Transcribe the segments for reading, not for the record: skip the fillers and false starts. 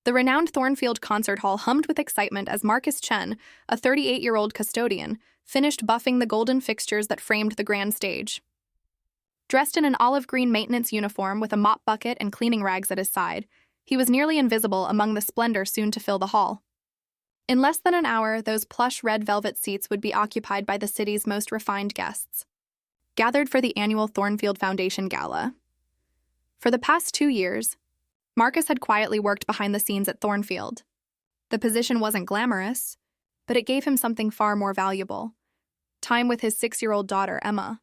The renowned Thornfield Concert Hall hummed with excitement as Marcus Chen, a 38-year-old custodian, finished buffing the golden fixtures that framed the grand stage. Dressed in an olive-green maintenance uniform with a mop bucket and cleaning rags at his side, he was nearly invisible among the splendor soon to fill the hall. In less than an hour, those plush red velvet seats would be occupied by the city's most refined guests, gathered for the annual Thornfield Foundation Gala. For the past 2 years, Marcus had quietly worked behind the scenes at Thornfield. The position wasn't glamorous, but it gave him something far more valuable: time with his 6-year-old daughter, Emma.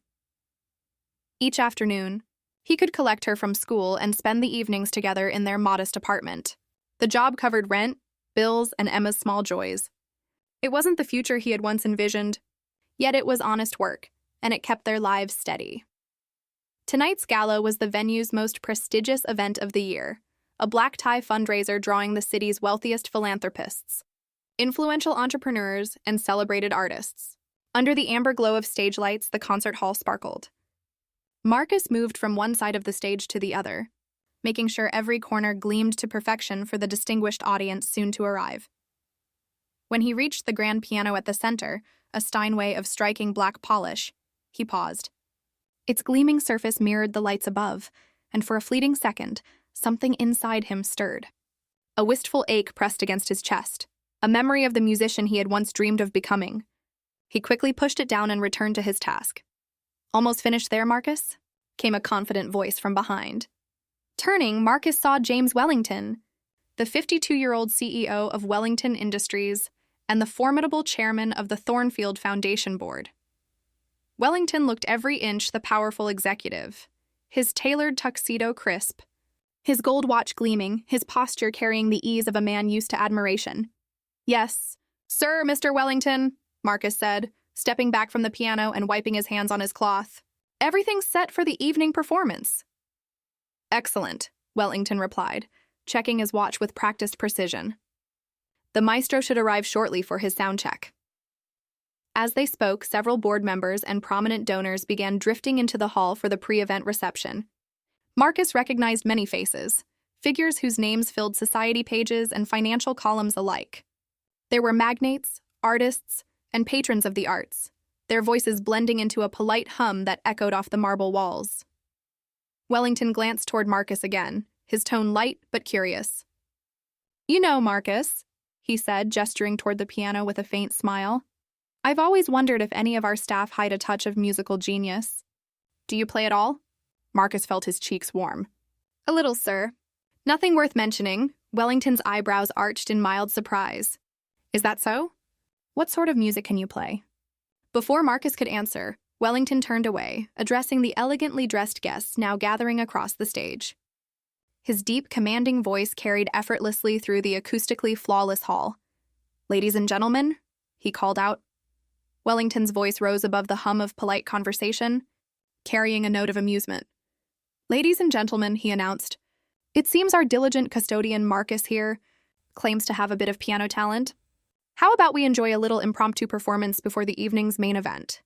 Each afternoon, he could collect her from school and spend the evenings together in their modest apartment. The job covered rent, bills, and Emma's small joys. It wasn't the future he had once envisioned, yet it was honest work, and it kept their lives steady. Tonight's gala was the venue's most prestigious event of the year, a black-tie fundraiser drawing the city's wealthiest philanthropists, influential entrepreneurs, and celebrated artists. Under the amber glow of stage lights, the concert hall sparkled. Marcus moved from one side of the stage to the other, making sure every corner gleamed to perfection for the distinguished audience soon to arrive. When he reached the grand piano at the center, a Steinway of striking black polish, he paused. Its gleaming surface mirrored the lights above, and for a fleeting second, something inside him stirred. A wistful ache pressed against his chest, a memory of the musician he had once dreamed of becoming. He quickly pushed it down and returned to his task. "Almost finished there, Marcus?" came a confident voice from behind. Turning, Marcus saw James Wellington, the 52-year-old CEO of Wellington Industries and the formidable chairman of the Thornfield Foundation Board. Wellington looked every inch the powerful executive, his tailored tuxedo crisp, his gold watch gleaming, his posture carrying the ease of a man used to admiration. "Yes, sir, Mr. Wellington," Marcus said, stepping back from the piano and wiping his hands on his cloth. "Everything's set for the evening performance." "Excellent," Wellington replied, checking his watch with practiced precision. The maestro should arrive shortly for his sound check. As they spoke, several board members and prominent donors began drifting into the hall for the pre-event reception. Marcus recognized many faces, figures whose names filled society pages and financial columns alike. There were magnates, artists, and patrons of the arts, their voices blending into a polite hum that echoed off the marble walls. Wellington glanced toward Marcus again, his tone light but curious. "You know, Marcus," he said, gesturing toward the piano with a faint smile, "I've always wondered if any of our staff hide a touch of musical genius. Do you play at all?" Marcus felt his cheeks warm. "A little, sir. Nothing worth mentioning." Wellington's eyebrows arched in mild surprise. "Is that so? What sort of music can you play?" Before Marcus could answer, Wellington turned away, addressing the elegantly dressed guests now gathering across the stage. His deep, commanding voice carried effortlessly through the acoustically flawless hall. "Ladies and gentlemen," he called out. Wellington's voice rose above the hum of polite conversation, carrying a note of amusement. "Ladies and gentlemen," he announced, "it seems our diligent custodian Marcus here claims to have a bit of piano talent. How about we enjoy a little impromptu performance before the evening's main event?"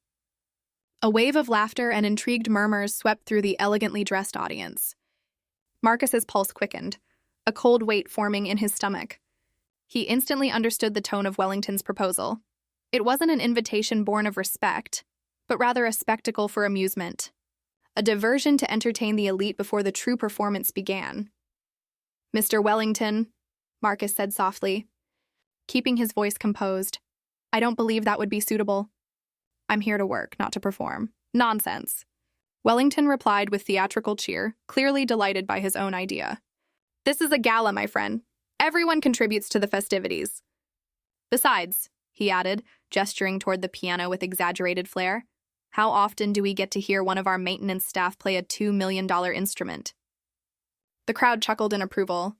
A wave of laughter and intrigued murmurs swept through the elegantly dressed audience. Marcus's pulse quickened, a cold weight forming in his stomach. He instantly understood the tone of Wellington's proposal. It wasn't an invitation born of respect, but rather a spectacle for amusement, a diversion to entertain the elite before the true performance began. "Mr. Wellington," Marcus said softly, keeping his voice composed, "I don't believe that would be suitable. I'm here to work, not to perform." "Nonsense," Wellington replied with theatrical cheer, clearly delighted by his own idea. "This is a gala, my friend. Everyone contributes to the festivities. Besides," he added, gesturing toward the piano with exaggerated flair, "how often do we get to hear one of our maintenance staff play a $2 million instrument?" The crowd chuckled in approval,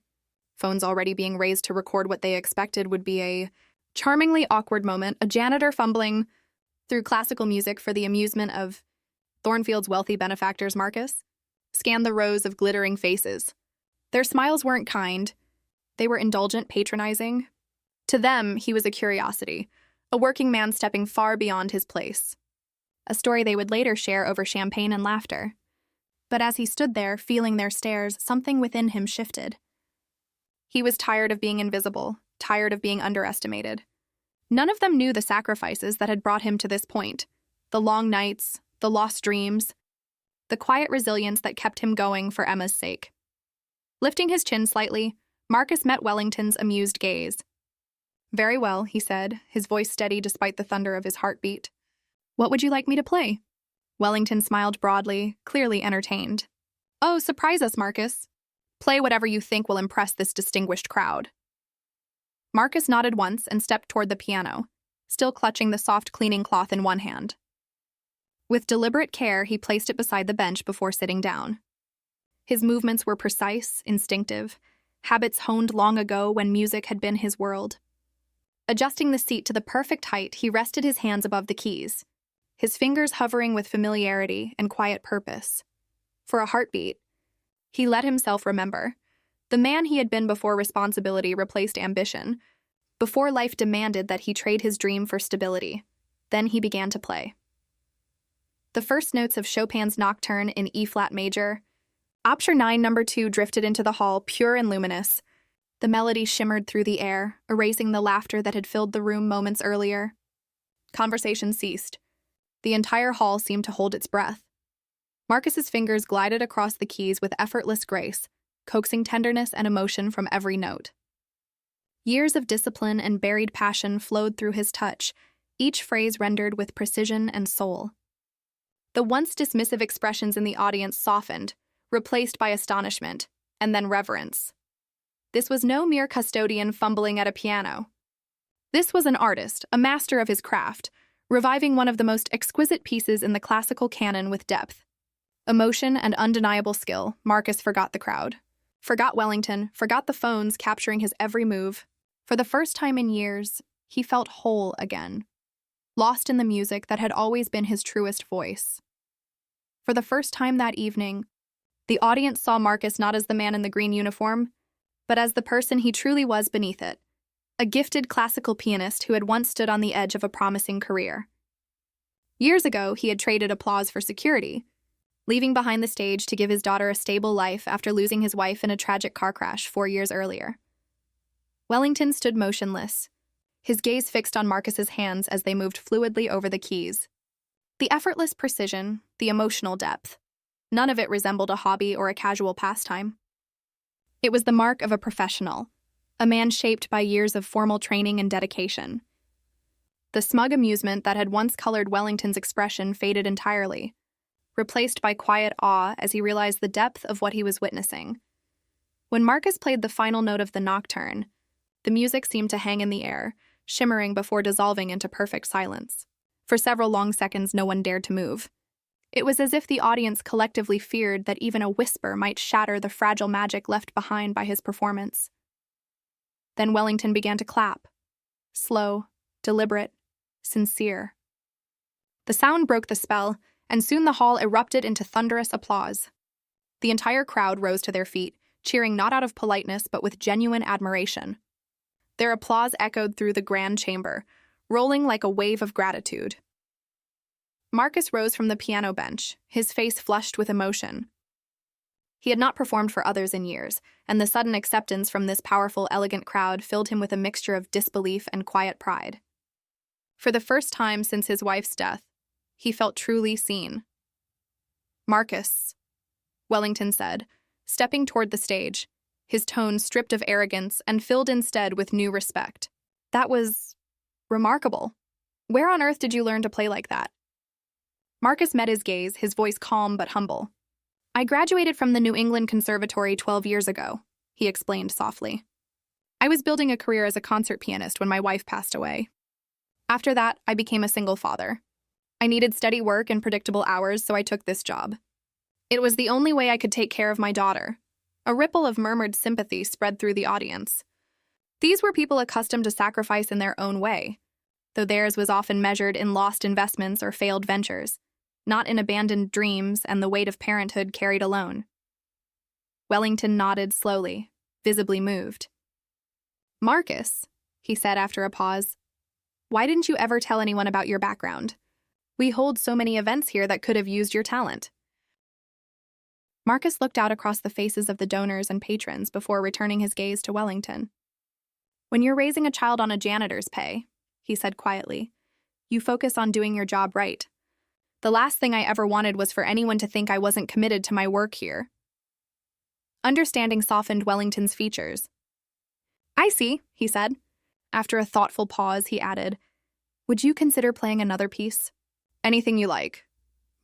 phones already being raised to record what they expected would be a charmingly awkward moment, a janitor fumbling through classical music for the amusement of Thornfield's wealthy benefactors. Marcus scanned the rows of glittering faces. Their smiles weren't kind. They were indulgent, patronizing. To them, he was a curiosity, a working man stepping far beyond his place. A story they would later share over champagne and laughter. But as he stood there, feeling their stares, something within him shifted. He was tired of being invisible, tired of being underestimated. None of them knew the sacrifices that had brought him to this point, the long nights, the lost dreams, the quiet resilience that kept him going for Emma's sake. Lifting his chin slightly, Marcus met Wellington's amused gaze. "Very well," he said, his voice steady despite the thunder of his heartbeat. "What would you like me to play?" Wellington smiled broadly, clearly entertained. "Oh, surprise us, Marcus. Play whatever you think will impress this distinguished crowd." Marcus nodded once and stepped toward the piano, still clutching the soft cleaning cloth in one hand. With deliberate care, he placed it beside the bench before sitting down. His movements were precise, instinctive, habits honed long ago when music had been his world. Adjusting the seat to the perfect height, he rested his hands above the keys, his fingers hovering with familiarity and quiet purpose. For a heartbeat, he let himself remember. The man he had been before responsibility replaced ambition, before life demanded that he trade his dream for stability. Then he began to play. The first notes of Chopin's Nocturne in E-flat major, Opus 9 No. 2 drifted into the hall, pure and luminous. The melody shimmered through the air, erasing the laughter that had filled the room moments earlier. Conversation ceased. The entire hall seemed to hold its breath. Marcus's fingers glided across the keys with effortless grace, coaxing tenderness and emotion from every note. Years of discipline and buried passion flowed through his touch, each phrase rendered with precision and soul. The once dismissive expressions in the audience softened, replaced by astonishment, and then reverence. This was no mere custodian fumbling at a piano. This was an artist, a master of his craft, reviving one of the most exquisite pieces in the classical canon with depth. Emotion and undeniable skill. Marcus forgot the crowd. Forgot Wellington, forgot the phones capturing his every move. For the first time in years, he felt whole again, lost in the music that had always been his truest voice. For the first time that evening, the audience saw Marcus not as the man in the green uniform, but as the person he truly was beneath it, a gifted classical pianist who had once stood on the edge of a promising career. Years ago, he had traded applause for security, leaving behind the stage to give his daughter a stable life after losing his wife in a tragic car crash 4 years earlier. Wellington stood motionless, his gaze fixed on Marcus's hands as they moved fluidly over the keys. The effortless precision, the emotional depth, none of it resembled a hobby or a casual pastime. It was the mark of a professional, a man shaped by years of formal training and dedication. The smug amusement that had once colored Wellington's expression faded entirely, replaced by quiet awe as he realized the depth of what he was witnessing. When Marcus played the final note of the Nocturne, the music seemed to hang in the air, shimmering before dissolving into perfect silence. For several long seconds, no one dared to move. It was as if the audience collectively feared that even a whisper might shatter the fragile magic left behind by his performance. Then Wellington began to clap. Slow, deliberate, sincere. The sound broke the spell, and soon the hall erupted into thunderous applause. The entire crowd rose to their feet, cheering not out of politeness but with genuine admiration. Their applause echoed through the grand chamber, rolling like a wave of gratitude. Marcus rose from the piano bench, his face flushed with emotion. He had not performed for others in years, and the sudden acceptance from this powerful, elegant crowd filled him with a mixture of disbelief and quiet pride. For the first time since his wife's death, he felt truly seen. "Marcus," Wellington said, stepping toward the stage, his tone stripped of arrogance and filled instead with new respect. "That was remarkable. Where on earth did you learn to play like that?" Marcus met his gaze, his voice calm but humble. "I graduated from the New England Conservatory 12 years ago," he explained softly. "I was building a career as a concert pianist when my wife passed away. After that, I became a single father. I needed steady work and predictable hours, so I took this job. It was the only way I could take care of my daughter." A ripple of murmured sympathy spread through the audience. These were people accustomed to sacrifice in their own way, though theirs was often measured in lost investments or failed ventures, not in abandoned dreams and the weight of parenthood carried alone. Wellington nodded slowly, visibly moved. "Marcus," he said after a pause, "why didn't you ever tell anyone about your background? We hold so many events here that could have used your talent." Marcus looked out across the faces of the donors and patrons before returning his gaze to Wellington. "When you're raising a child on a janitor's pay," he said quietly, "you focus on doing your job right. The last thing I ever wanted was for anyone to think I wasn't committed to my work here." Understanding softened Wellington's features. "I see," he said. After a thoughtful pause, he added, "Would you consider playing another piece?" "Anything you like."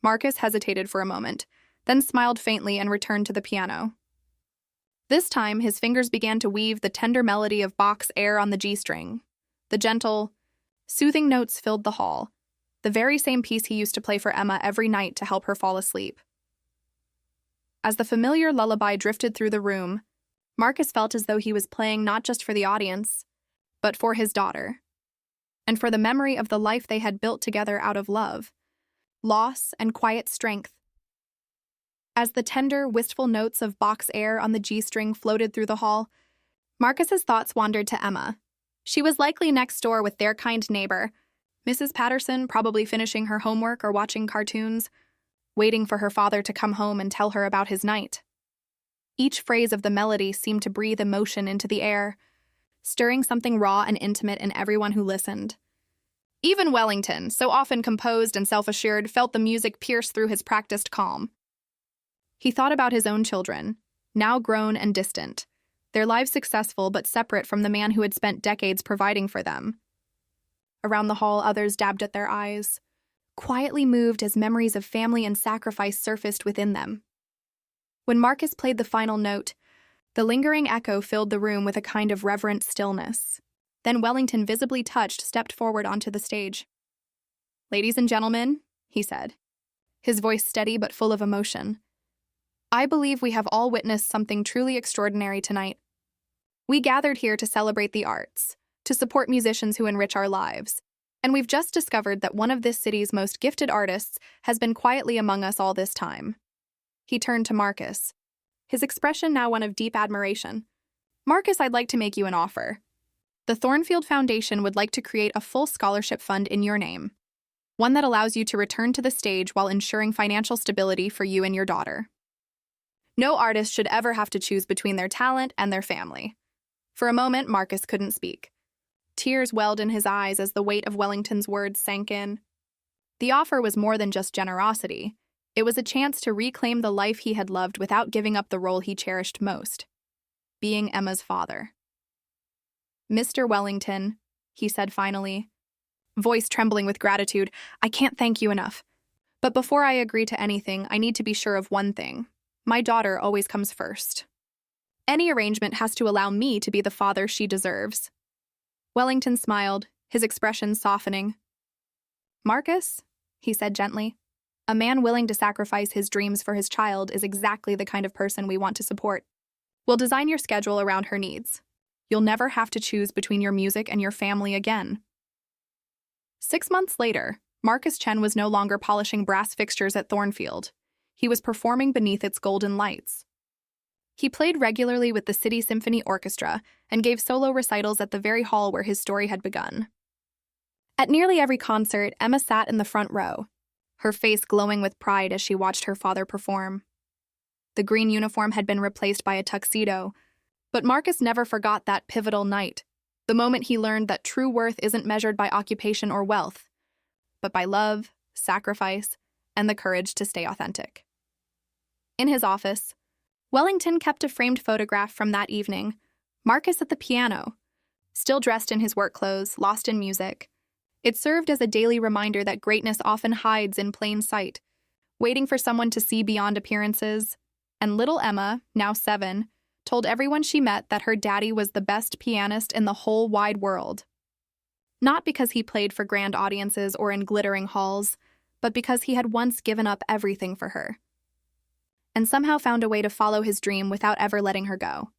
Marcus hesitated for a moment, then smiled faintly and returned to the piano. This time, his fingers began to weave the tender melody of Bach's Air on the G-string. The gentle, soothing notes filled the hall, the very same piece he used to play for Emma every night to help her fall asleep. As the familiar lullaby drifted through the room, Marcus felt as though he was playing not just for the audience, but for his daughter, and for the memory of the life they had built together out of love, loss, and quiet strength. As the tender, wistful notes of Bach's Air on the G-string floated through the hall, Marcus's thoughts wandered to Emma. She was likely next door with their kind neighbor, Mrs. Patterson, probably finishing her homework or watching cartoons, waiting for her father to come home and tell her about his night. Each phrase of the melody seemed to breathe emotion into the air, stirring something raw and intimate in everyone who listened. Even Wellington, so often composed and self-assured, felt the music pierce through his practiced calm. He thought about his own children, now grown and distant, their lives successful but separate from the man who had spent decades providing for them. Around the hall, others dabbed at their eyes, quietly moved as memories of family and sacrifice surfaced within them. When Marcus played the final note, the lingering echo filled the room with a kind of reverent stillness. Then Wellington, visibly touched, stepped forward onto the stage. "Ladies and gentlemen," he said, his voice steady but full of emotion, "I believe we have all witnessed something truly extraordinary tonight. We gathered here to celebrate the arts, to support musicians who enrich our lives, and we've just discovered that one of this city's most gifted artists has been quietly among us all this time." He turned to Marcus, his expression now one of deep admiration. "Marcus, I'd like to make you an offer. The Thornfield Foundation would like to create a full scholarship fund in your name, one that allows you to return to the stage while ensuring financial stability for you and your daughter. No artist should ever have to choose between their talent and their family." For a moment, Marcus couldn't speak. Tears welled in his eyes as the weight of Wellington's words sank in. The offer was more than just generosity. It was a chance to reclaim the life he had loved without giving up the role he cherished most, being Emma's father. "Mr. Wellington," he said finally, voice trembling with gratitude, "I can't thank you enough. But before I agree to anything, I need to be sure of one thing. My daughter always comes first. Any arrangement has to allow me to be the father she deserves." Wellington smiled, his expression softening. "Marcus," he said gently, "a man willing to sacrifice his dreams for his child is exactly the kind of person we want to support. We'll design your schedule around her needs. You'll never have to choose between your music and your family again." 6 months later, Marcus Chen was no longer polishing brass fixtures at Thornfield. He was performing beneath its golden lights. He played regularly with the City Symphony Orchestra and gave solo recitals at the very hall where his story had begun. At nearly every concert, Emma sat in the front row, her face glowing with pride as she watched her father perform. The green uniform had been replaced by a tuxedo, but Marcus never forgot that pivotal night, the moment he learned that true worth isn't measured by occupation or wealth, but by love, sacrifice, and the courage to stay authentic. In his office, Wellington kept a framed photograph from that evening, Marcus at the piano, still dressed in his work clothes, lost in music. It served as a daily reminder that greatness often hides in plain sight, waiting for someone to see beyond appearances. And little Emma, now 7, told everyone she met that her daddy was the best pianist in the whole wide world. Not because he played for grand audiences or in glittering halls, but because he had once given up everything for her, and somehow found a way to follow his dream without ever letting her go.